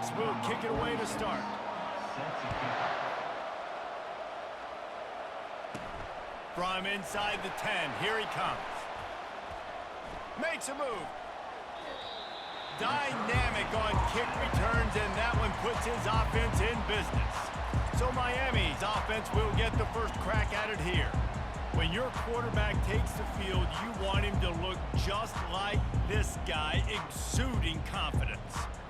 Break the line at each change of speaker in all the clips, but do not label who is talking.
Monarchs will kick it away to start. From inside the 10, here he comes. Makes a move. Dynamic on kick returns, and that one puts his offense in business. So Miami's offense will get the first crack at it here. When your quarterback takes the field, you want him to look just like this guy, exuding confidence.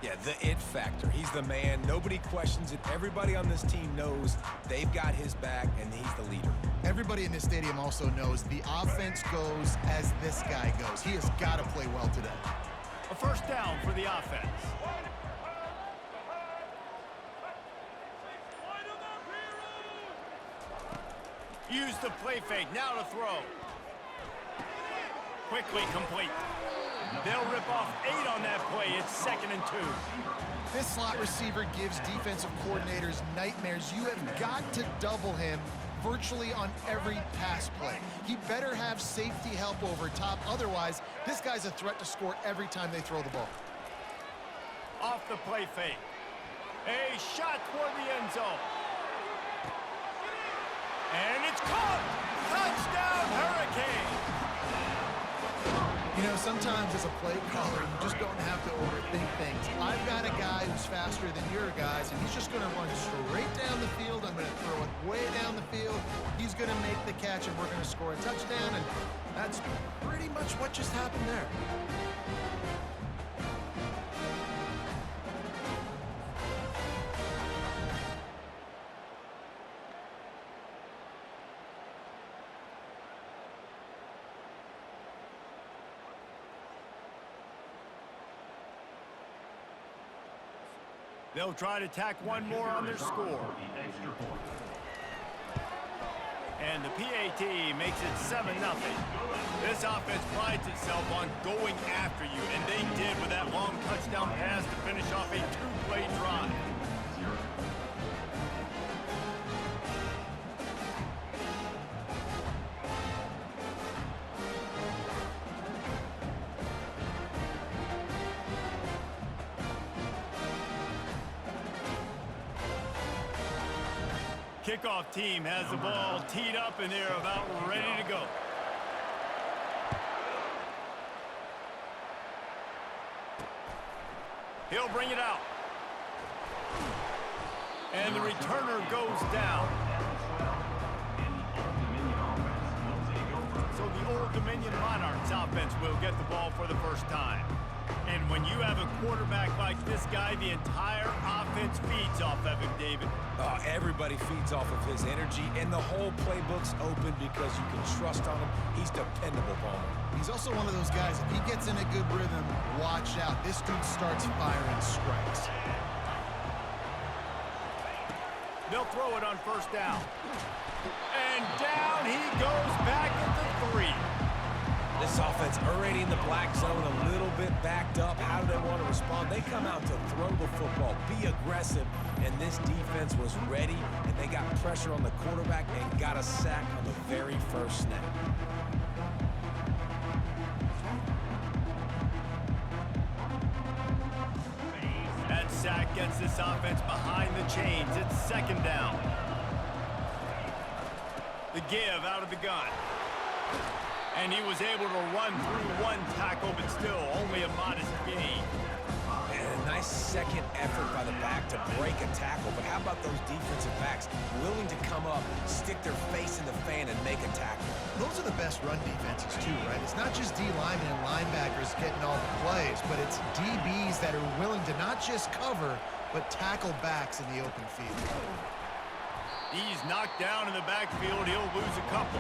Yeah, the it factor. He's the man. Nobody questions it. Everybody on this team knows they've got his back, and he's the leader.
Everybody in this stadium also knows the offense goes as this guy goes. He has got to play well today.
A first down for the offense. Use the play fake, now to throw. Quickly complete. They'll rip off 8 on that play. It's 2nd and 2.
This slot receiver gives defensive coordinators nightmares. You have got to double him virtually on every pass play. He better have safety help over top. Otherwise, this guy's a threat to score every time they throw the ball.
Off the play fake. A shot toward the end zone. And it's caught! Touchdown, Hurricane!
You know, sometimes as a play caller, you just don't have to overthink things. I've got a guy who's faster than your guys, and he's just going to run straight down the field. I'm going to throw it way down the field. He's going to make the catch, and we're going to score a touchdown, and that's pretty much what just happened there.
They'll try to tack one more on their score. And the PAT makes it 7-0. This offense prides itself on going after you, and they did with that long touchdown pass to finish off a 2-play drive. Kickoff team has the ball teed up, and they're about ready to go. He'll bring it out. And the returner goes down. So the Old Dominion Monarchs offense will get the ball for the first time. And when you have a quarterback like this guy, the entire offense feeds off of him, David.
Everybody feeds off of his energy, and the whole playbook's open because you can trust on him. He's dependable, Palmer.
He's also one of those guys, if he gets in a good rhythm, watch out. This dude starts firing strikes.
They'll throw it on first down. And down he goes back at the 3.
This offense already in the black zone, a little bit backed up. How do they want to respond? They come out to throw the football, be aggressive, and this defense was ready, and they got pressure on the quarterback and got a sack on the very first snap.
That sack gets this offense behind the chains. It's 2nd down. The give out of the gun. And he was able to run through one tackle, but still only a modest gain.
And a nice second effort by the back to break a tackle. But how about those defensive backs willing to come up, stick their face in the fan, and make a tackle?
Those are the best run defenses too, right? It's not just D linemen and linebackers getting all the plays, but it's DBs that are willing to not just cover, but tackle backs in the open field.
He's knocked down in the backfield. He'll lose a couple.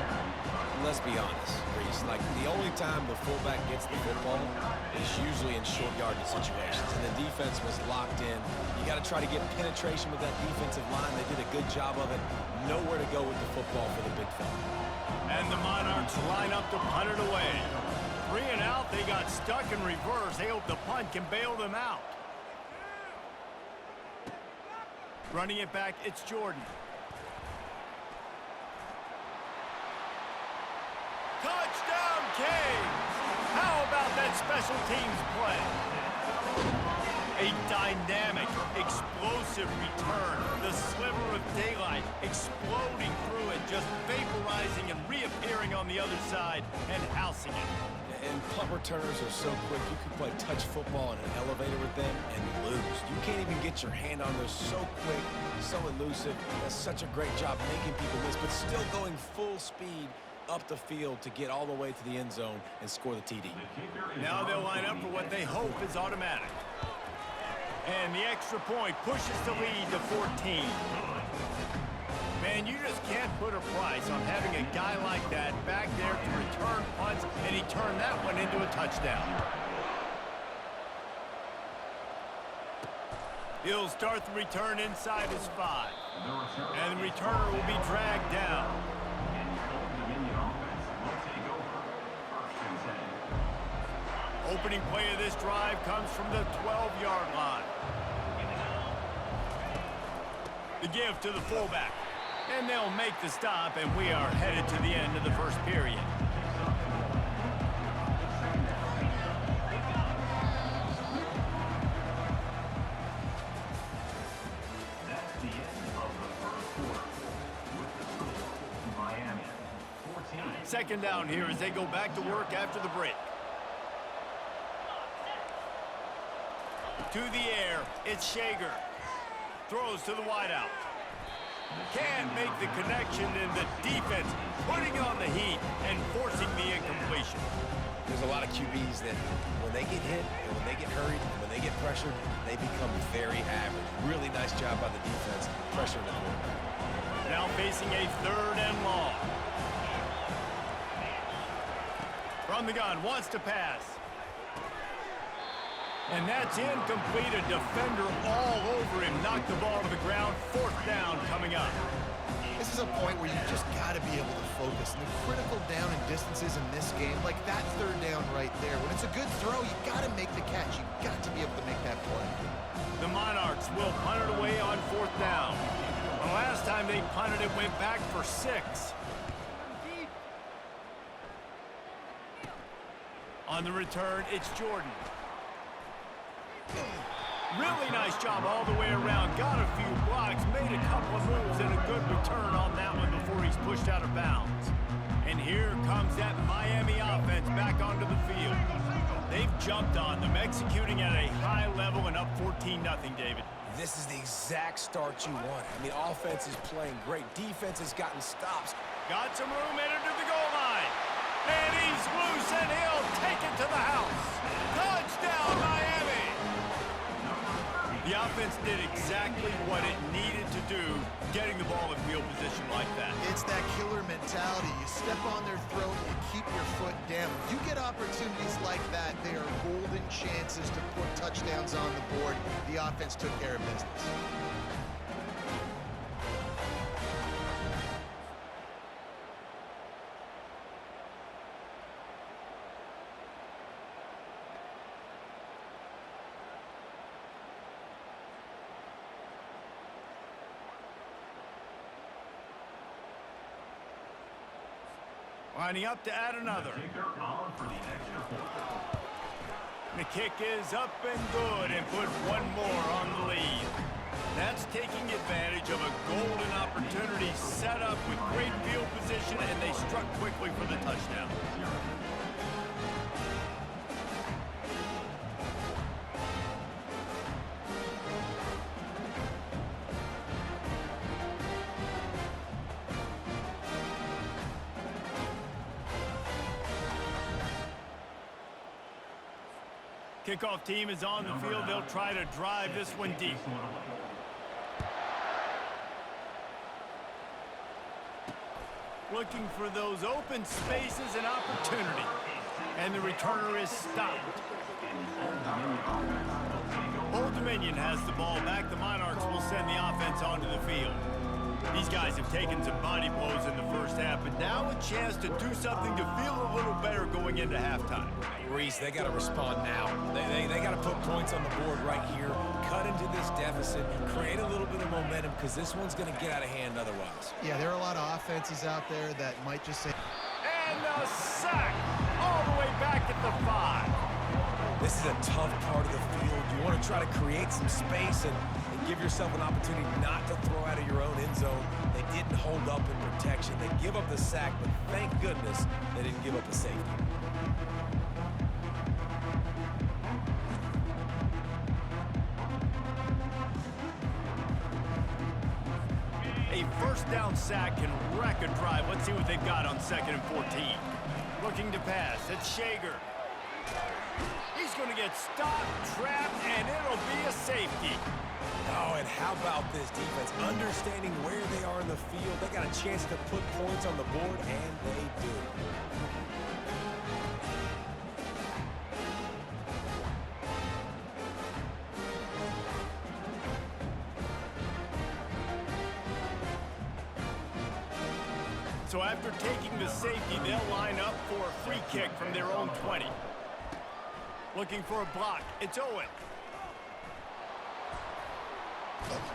Let's be honest, Reese. Like, the only time the fullback gets the football is usually in short yardage situations, and the defense was locked in. You got to try to get penetration with that defensive line. They did a good job of it. Nowhere to go with the football for the big fella.
And the Monarchs line up to punt it away. 3 and out. They got stuck in reverse. They hope the punt can bail them out. Running it back, it's Jordan. Touchdown, Canes! How about that special teams play? A dynamic, explosive return. The sliver of daylight exploding through it, just vaporizing and reappearing on the other side and housing it.
And punt returners are so quick, you can play touch football in an elevator with them and lose. You can't even get your hand on those. So quick, so elusive. That's such a great job making people miss, but still going full speed up the field to get all the way to the end zone and score the TD.
Now they'll line up for what they hope is automatic. And the extra point pushes the lead to 14. Man, you just can't put a price on having a guy like that back there to return punts, and he turned that one into a touchdown. He'll start the return inside his 5. And the returner will be dragged down. Opening play of this drive comes from the 12-yard line. The give to the fullback. And they'll make the stop, and we are headed to the end of the first period.
That's the end of the first quarter. With the score, Miami 14.
Second down here as they go back to work after the break. To the air, it's Shager. Throws to the wideout. Can't make the connection, and the defense putting on the heat and forcing the incompletion.
There's a lot of QBs that when they get hit and when they get hurried and when they get pressured, they become very average. Really nice job by the defense pressuring the quarterback.
Now facing a 3rd and long. From the gun, wants to pass. And that's incomplete. A defender all over him. Knocked the ball to the ground. 4th down coming up.
This is a point where you just got to be able to focus. And the critical down and distances in this game, like that 3rd down right there, when it's a good throw, you got to make the catch. You got to be able to make that play.
The Monarchs will punt it away on 4th down. The last time they punted it went back for 6. On the return, it's Jordan. Really nice job all the way around. Got a few blocks, made a couple of moves, and a good return on that one before he's pushed out of bounds. And here comes that Miami offense back onto the field. They've jumped on them, executing at a high level and up 14-0, David.
This is the exact start you want. I mean, offense is playing great. Defense has gotten stops.
Got some room headed to the goal line. And he's loose, and he'll take it to the house. Touchdown, Miami! The offense did exactly what it needed to do, getting the ball in field position like that.
It's that killer mentality. You step on their throat, you keep your foot down. You get opportunities like that, they are golden chances to put touchdowns on the board. The offense took care of business.
Lining up to add another. The kick is up and good, and put one more on the lead. That's taking advantage of a golden opportunity set up with great field position, and they struck quickly for the touchdown. Kickoff team is on the field. They'll try to drive this one deep. Looking for those open spaces and opportunity. And the returner is stopped. Old Dominion has the ball back. The Monarchs will send the offense onto the field. These guys have taken some body blows in the first half, but now a chance to do something to feel a little better going into halftime.
Reese, they got to respond now. They got to put points on the board right here, cut into this deficit, create a little bit of momentum, because this one's going to get out of hand otherwise.
Yeah, there are a lot of offenses out there that might just say...
And a sack all the way back at the 5.
This is a tough part of the field. You want to try to create some space and give yourself an opportunity not to throw out of your own end zone. They didn't hold up in protection. They give up the sack, but thank goodness they didn't give up a safety.
A first down sack can wreck a drive. Let's see what they've got on 2nd and 14. Looking to pass. It's Shager. He's going to get stopped, trapped, and it'll be a safety.
Oh, and how about this defense? Understanding where they are in the field. They got a chance to put points on the board, and they do.
So after taking the safety, they'll line up for a free kick from their own 20. Looking for a block. It's Owen.
Returner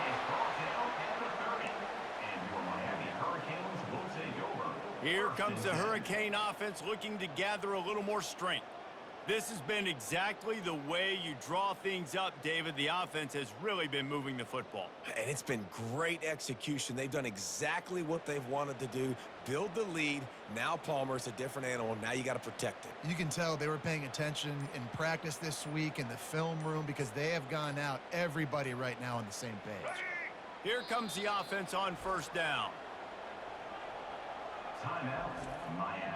is brought down at the 30. And your Miami Hurricanes will take over.
Here comes the Hurricane offense looking to gather a little more strength. This has been exactly the way you draw things up, David. The offense has really been moving the football.
And it's been great execution. They've done exactly what they've wanted to do. Build the lead. Now Palmer's a different animal. Now you got to protect it.
You can tell they were paying attention in practice this week in the film room because they have gone out, everybody right now on the same page.
Here comes the offense on first down.
Timeout, Miami.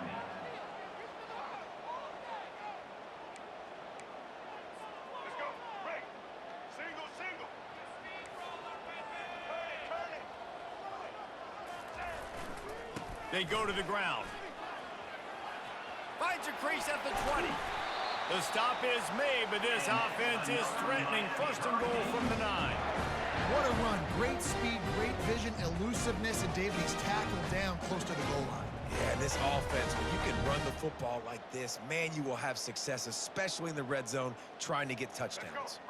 They go to the ground. Finds a crease at the 20. The stop is made, but this offense is threatening. First and goal from the 9.
What a run. Great speed, great vision, elusiveness, and David, he's tackled down close to the goal line.
Yeah, and this offense, when you can run the football like this, man, you will have success, especially in the red zone, trying to get touchdowns.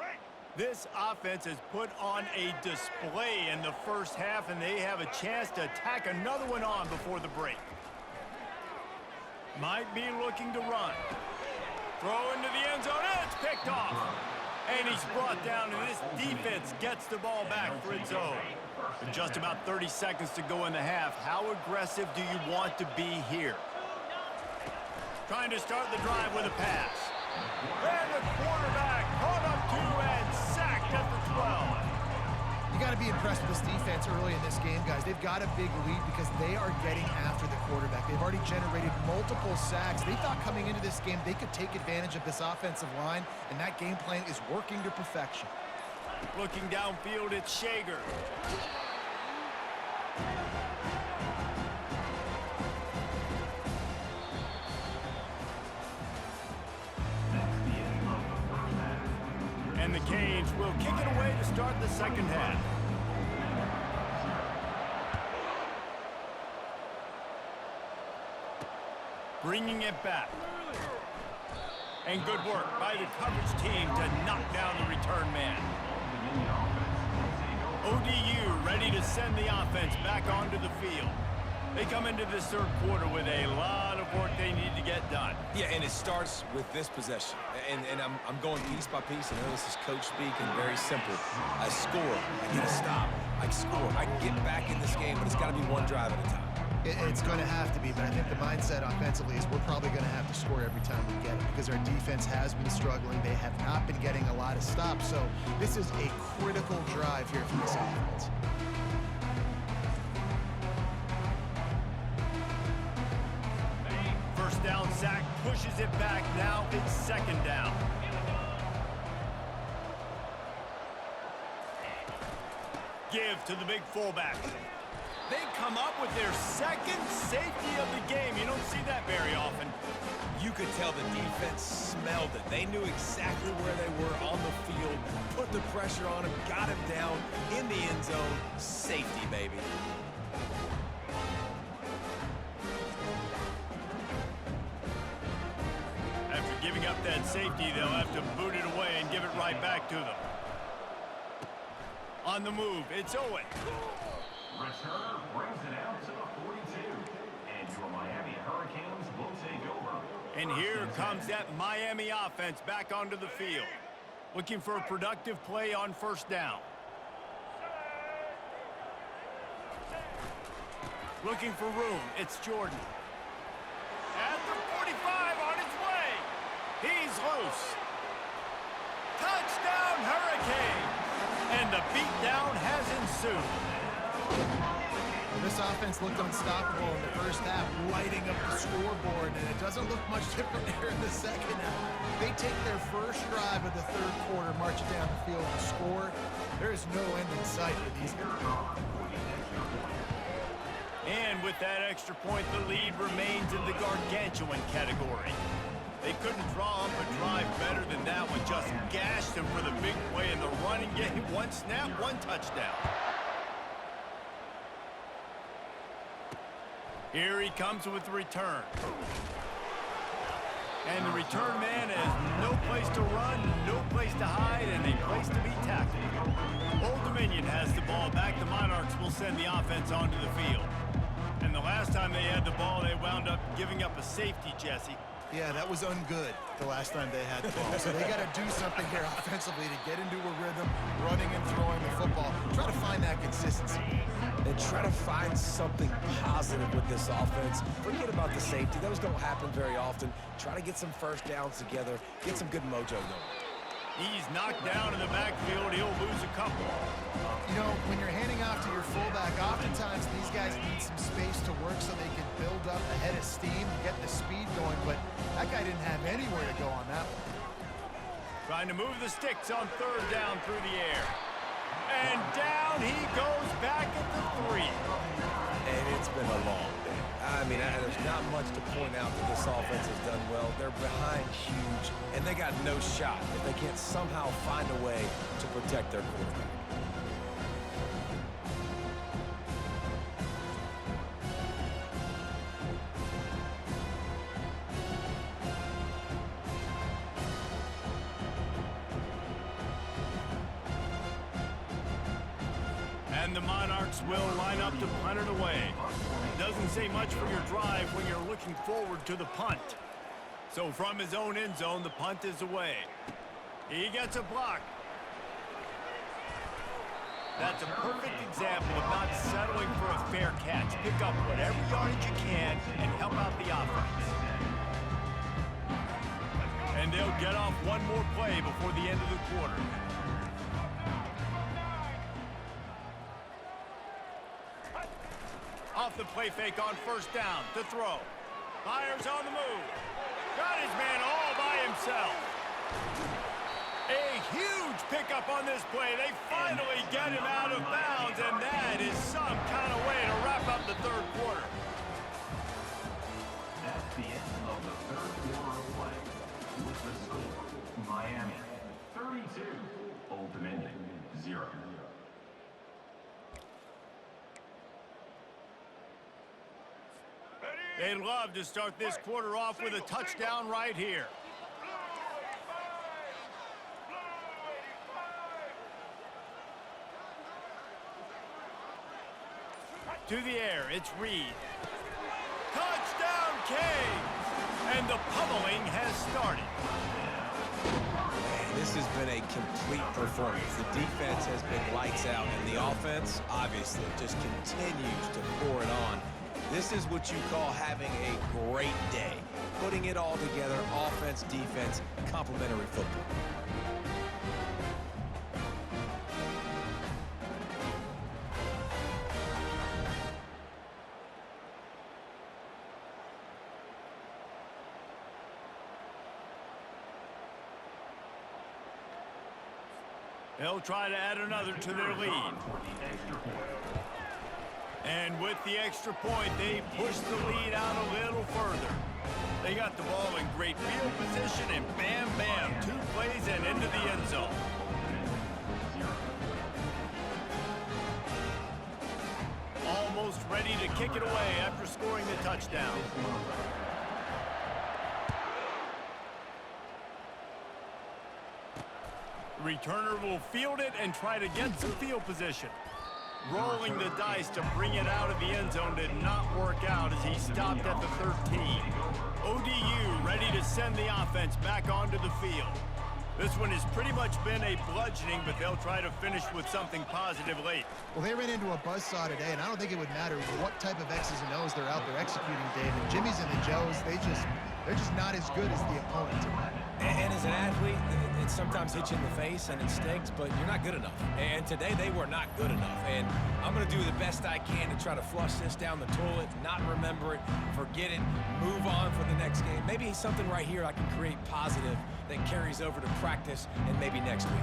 This offense has put on a display in the first half, and they have a chance to tack another one on before the break. Might be looking to run. Throw into the end zone, and it's picked off. And he's brought down, and this defense gets the ball back for its own. With just about 30 seconds to go in the half, how aggressive do you want to be here? Trying to start the drive with a pass. And the quarterback caught up to and sacked at the 12.
You got to be impressed with this defense early in this game, guys. They've got a big lead because they are getting after the quarterback. They've already generated multiple sacks. They thought coming into this game they could take advantage of this offensive line, and that game plan is working to perfection.
Looking downfield, it's Shager. And the Canes will kick it away to start the second half. Bringing it back. And good work by the coverage team to knock down the return man. ODU ready to send the offense back onto the field. They come into this third quarter with a lot of work they need to get done.
Yeah, and it starts with this possession. And I'm going piece by piece. I know this is coach speak and very simple. I score, I get a stop, I score. I can get back in this game, but it's got to be one drive at a time.
It's going to have to be, but I think the mindset offensively is we're probably going to have to score every time we get it because our defense has been struggling. They have not been getting a lot of stops, so this is a critical drive here for this offense.
First down, sack pushes it back. Now it's second down. Give to the big fullback. They come up with their second safety of the game. You don't see that very often.
You could tell the defense smelled it. They knew exactly where they were on the field, put the pressure on him, got him down in the end zone. Safety, baby.
After giving up that safety, they'll have to boot it away and give it right back to them. On the move, it's Owen.
Returner brings it out to the 42. And your Miami Hurricanes will take over
And here comes that Miami offense back onto the field. Looking for a productive play on first down. Looking for room. It's Jordan. At the 45 on his way. He's loose. Touchdown Hurricanes. And the beatdown has ensued.
This offense looked unstoppable in the first half, lighting up the scoreboard, and it doesn't look much different here in the second half. They take their first drive of the third quarter, march it down the field and score. There is no end in sight for these guys.
And with that extra point, the lead remains in the gargantuan category. They couldn't draw up a drive better than that one. Just gashed him for the big play in the running game. One snap, one touchdown. Here he comes with the return. And the return man has no place to run, no place to hide, and a place to be tackled. Old Dominion has the ball back. The Monarchs will send the offense onto the field. And the last time they had the ball, they wound up giving up a safety, Jesse.
Yeah, that was ungood the last time they had the ball. So they got to do something here offensively to get into a rhythm, running and throwing the football. Try to find that consistency.
And try to find something positive with this offense. Forget about the safety. Those don't happen very often. Try to get some first downs together. Get some good mojo going.
He's knocked down in the backfield. He'll lose a couple.
You know, when you're handing off to your fullback, oftentimes these guys need some space to work so they can build up a head of steam and get the speed going, but that guy didn't have anywhere to go on that one.
Trying to move the sticks on third down through the air. And down he goes back at the 3.
And it's been a long day. I mean, there's not much to point out that this offense has done well. They're behind huge, and they got no shot if they can't somehow find a way to protect their quarterback.
And the Monarchs will line up to punt it away. Doesn't say much for your drive when you're looking forward to the punt. So from his own end zone, the punt is away. He gets a block. That's a perfect example of not settling for a fair catch. Pick up whatever yardage you can and help out the offense. And they'll get off one more play before the end of the quarter. Off the play fake on first down to throw. Fires on the move. Got his man all by himself. A huge pickup on this play. They finally get him out of bounds, and that is some kind of way to wrap up the third quarter.
That's the end of the third quarter of play. With the score, Miami 32, Old Dominion 0.
They'd love to start this quarter off with a touchdown right here. To the air, it's Reed. Touchdown, Canes! And the pummeling has started.
This has been a complete performance. The defense has been lights out, and the offense, obviously, just continues to pour it on. This is what you call having a great day. Putting it all together, offense, defense, complementary football.
They'll try to add another to their lead. And with the extra point, they push the lead out a little further. They got the ball in great field position, and bam, bam, 2 plays and into the end zone. Almost ready to kick it away after scoring the touchdown. Returner will field it and try to get some field position. Rolling the dice to bring it out of the end zone did not work out as he stopped at the 13. ODU ready to send the offense back onto the field. This one has pretty much been a bludgeoning, but they'll try to finish with something positive late.
Well, they ran into a buzzsaw today, and I don't think it would matter what type of X's and O's they're out there executing, David. Jimmy's and the Joes, they're just not as good as the opponent tonight.
And as an athlete, it sometimes hits you in the face and it stinks, but you're not good enough. And today they were not good enough. And I'm going to do the best I can to try to flush this down the toilet, not remember it, forget it, move on for the next game. Maybe something right here I can create positive that carries over to practice and maybe next week.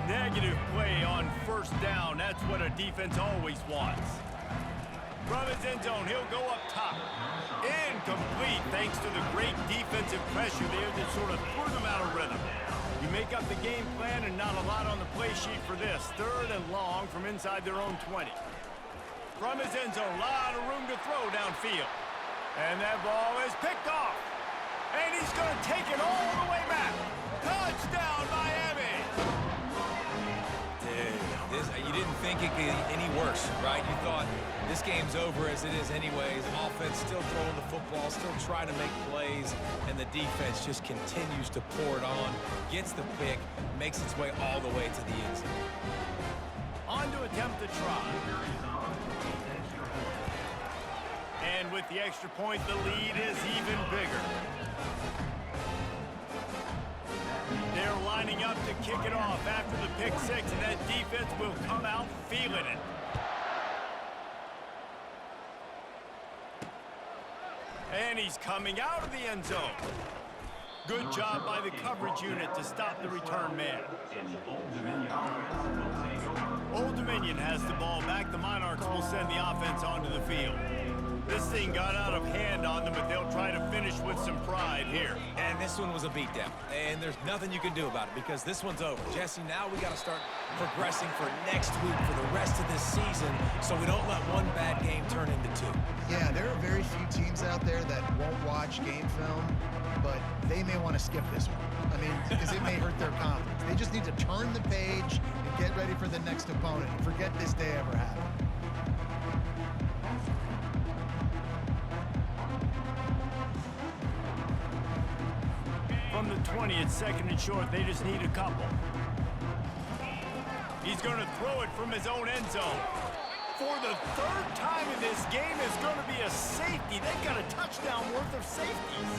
Negative play on first down. That's what a defense always wants. From his end zone, he'll go up top. Incomplete thanks to the great defensive pressure there that sort of threw them out of rhythm. You make up the game plan and not a lot on the play sheet for this. 3rd and long from inside their own 20. From his end zone, a lot of room to throw downfield. And that ball is picked off. And he's going to take it all the way back. Touchdown, Miami!
You didn't think it could get any worse, right? You thought this game's over as it is anyways. Offense still throwing the football, still trying to make plays, and the defense just continues to pour it on, gets the pick, makes its way all the way to the end zone.
On to attempt the try. And with the extra point, the lead is even bigger. They're lining up to kick it off after the pick six, and that defense will come out feeling it. And he's coming out of the end zone. Good job by the coverage unit to stop the return man. Old Dominion has the ball back. The Monarchs will send the offense onto the field. This thing got out of hand on them, but they'll try to finish with some pride here.
And this one was a beatdown. And there's nothing you can do about it because this one's over. Jesse, now we got to start progressing for next week for the rest of this season so we don't let one bad game turn into 2.
Yeah, there are very few teams out there that won't watch game film, but they may want to skip this one. I mean, because it may hurt their confidence. They just need to turn the page and get ready for the next opponent and forget this day ever happened.
From the 20, it's 2nd and short. They just need a couple. He's going to throw it from his own end zone. For the 3rd time in this game is going to be a safety. They've got a touchdown worth of safeties.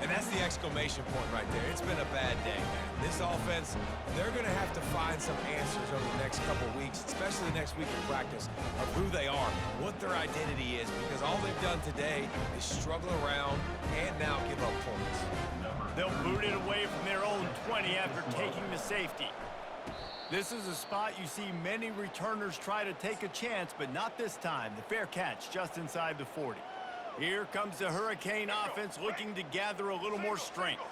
And that's the exclamation point right there. It's been a bad day, man. This offense, they're going to have to find some answers over the next couple weeks, especially the next week of practice, of who they are, what their identity is, because all they've done today is struggle around and now give up points.
They'll boot it away from their own 20 after taking the safety. This is a spot you see many returners try to take a chance, but not this time. The fair catch just inside the 40. Here comes the Hurricane offense looking to gather a little more strength.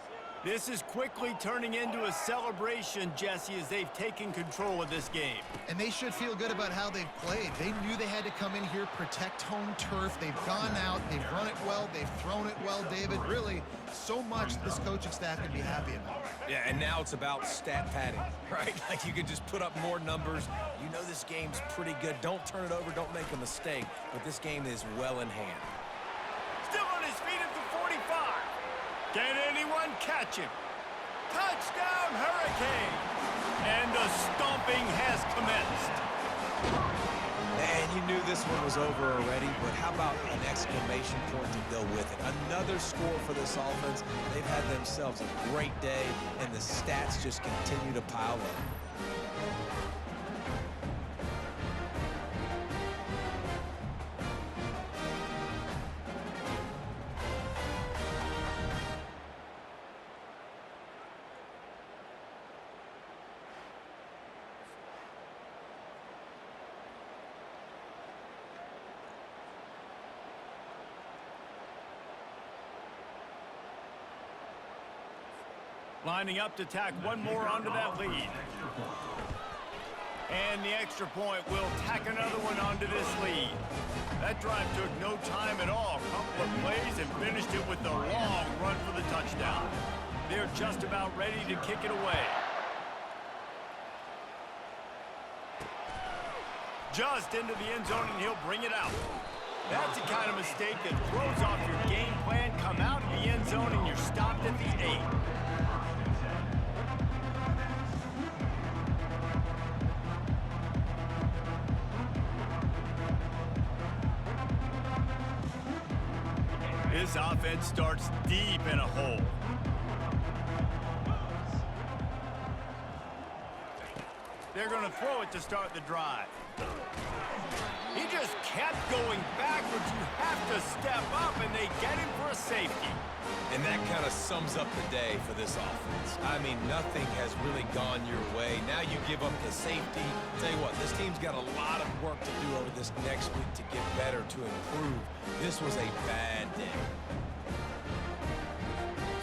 This is quickly turning into a celebration, Jesse, as they've taken control of this game.
And they should feel good about how they've played. They knew they had to come in here, protect home turf. They've gone out, they've run it well, they've thrown it well, David. Really, so much this coaching staff can be happy about.
Yeah, and now it's about stat padding, right? Like you could just put up more numbers. You know this game's pretty good. Don't turn it over, don't make a mistake. But this game is well in hand.
Still on his feet at the 45. Can anyone catch him? Touchdown, Hurricane! And the stomping has commenced.
And you knew this one was over already, but how about an exclamation point to go with it? Another score for this offense. They've had themselves a great day, and the stats just continue to pile up.
Lining up to tack one more onto that lead. And the extra point will tack another one onto this lead. That drive took no time at all. A couple of plays and finished it with a long run for the touchdown. They're just about ready to kick it away. Just into the end zone, and he'll bring it out. That's the kind of mistake that throws off your game plan. Come out of the end zone, and you're stopped at the 8. This offense starts deep in a hole. They're going to throw it to start the drive. He just kept going backwards. You have to step up, and they get him for a safety.
And that kind of sums up the day for this offense. I mean, nothing has really gone your way. Now you give up the safety. Tell you what, this team's got a lot of work to do over this next week to get better, to improve. This was a bad day.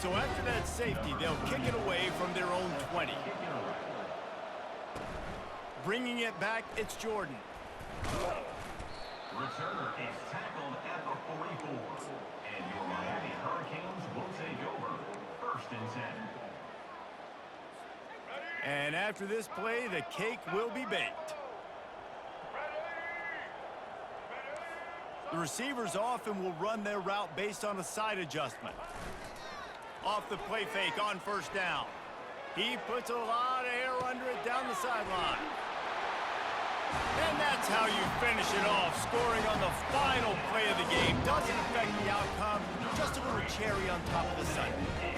So after that safety, they'll kick it away from their own 20. Bringing it back, it's Jordan.
Returner is tackled at the 44. And your Miami Hurricanes will take over. 1st and 10.
And after this play, the cake will be baked. The receivers often will run their route based on a side adjustment. Off the play fake on 1st down. He puts a lot of air under it down the sideline. And that's how you finish it off, scoring on the final play of the game. Doesn't affect the outcome, just a little cherry on top of the sundae.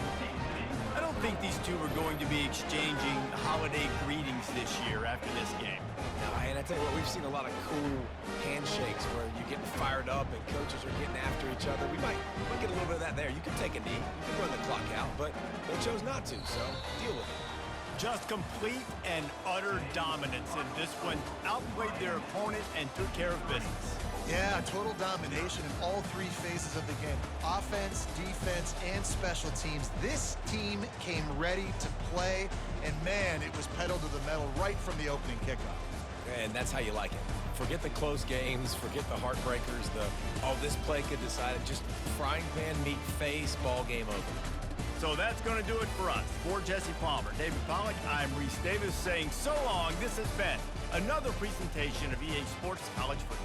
I don't think these two are going to be exchanging holiday greetings this year after this game.
No, and I tell you what, we've seen a lot of cool handshakes where you're getting fired up and coaches are getting after each other. We might get a little bit of that there. You can take a knee, you can run the clock out, but they chose not to, so deal with it.
Just complete and utter dominance in this one. Outplayed their opponent and took care of business.
Yeah, total domination in all 3 phases of the game. Offense, defense, and special teams. This team came ready to play, and man, it was pedal to the metal right from the opening kickoff.
And that's how you like it. Forget the close games, forget the heartbreakers, this play could decide it. Just frying pan meet face, ball game over.
So that's going to do it for us. For Jesse Palmer, David Pollack, I'm Reese Davis saying so long. This has been another presentation of EA Sports College Football.